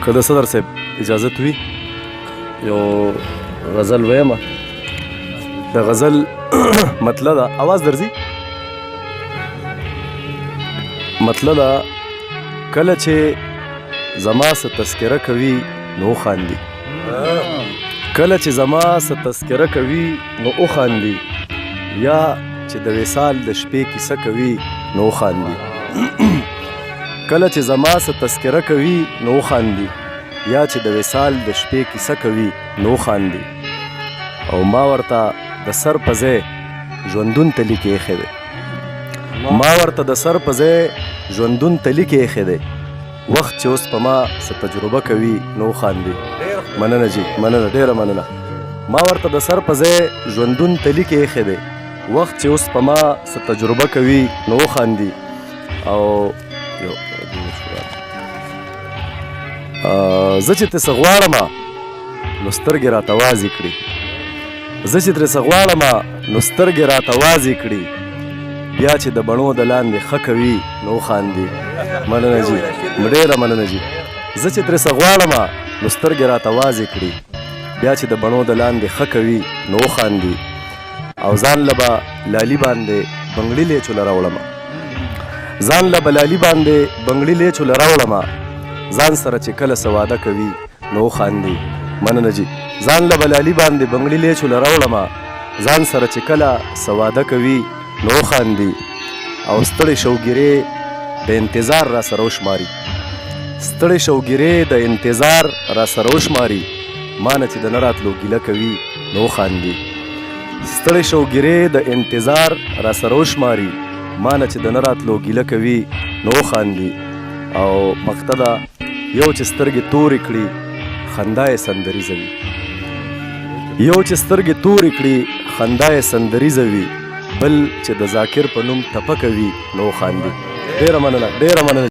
که د صدر صاحب اجازت وي یو غزل ویمه. د غزل مطلع ده، اواز درځي؟ مطلع ده کله چې زما څه تذکره کوي نو خاندي، کله چې زما څه تذکره کوي نو وخاندي، یا چې د وصال د شپې کیسه کوي نو خاندي. کله چې زما څه تذکره کوي نو خاندي، یا چې د وصال د شپې کیسه کوي نو خاندي. او ما ورته د سر په ځای ژوندون تلي کې ایښی دی، ما ورته د سر په ځای ژوندون تلي کې ایښی دی. وخت چې اوس په ما څه تجربه کوي نو خاندي. مننه جي، مننه، ډېره مننه. ما ورته د سر په ځای ژوندون تلي کې ایښی دی، وخت چې اوس په ما څه تجربه کوي نو خاندي. او زه چې ترې څه غواړم نو سترګې راته وازې کړي، زه چې ترې څه غواړم نو سترګې راته وازې کړي، بیا چې د بڼو د لاندې ښه کوي نو خاندي. مننه جي، ډېره مننه جي. زه چې ترې څه غواړم نو سترګې راته وازې کړي، بیا چې د بڼو د لاندې ښه کوي نو خاندي. او ځان له به لالي باندې بنګړي لیچوله راوړمه، ځان له به لالي باندې بنګړي لیچوله راوړمه، ځان سره چې کله څه واده کوي نو خاندي. مننه جي. ځان له به لالي باندې بنګړي لیچوله راوړمه، ځان سره چې کله څه واده کوي نو خاندي. او ستړې شوګیرې د انتظار را سره وشماري، ستړې شوګیرې د انتظار را سره وشماري، ما نه چې د نه راتلو ګیله کوي نو خاندي. ستړې شوګیرې د انتظار را سره وشماري، ما نه چې د نه راتلو ګیله کوي نو خاندي. او مقطع ده یو چې سترګې تورې کړي خندا یې سندریزه وي، یو چې سترګې تورې کړي خندا یې سندریزه وي، بل چې د ذاکر په نوم تپه کوي نو خاندي. ډېره مننه، ډېره مننه.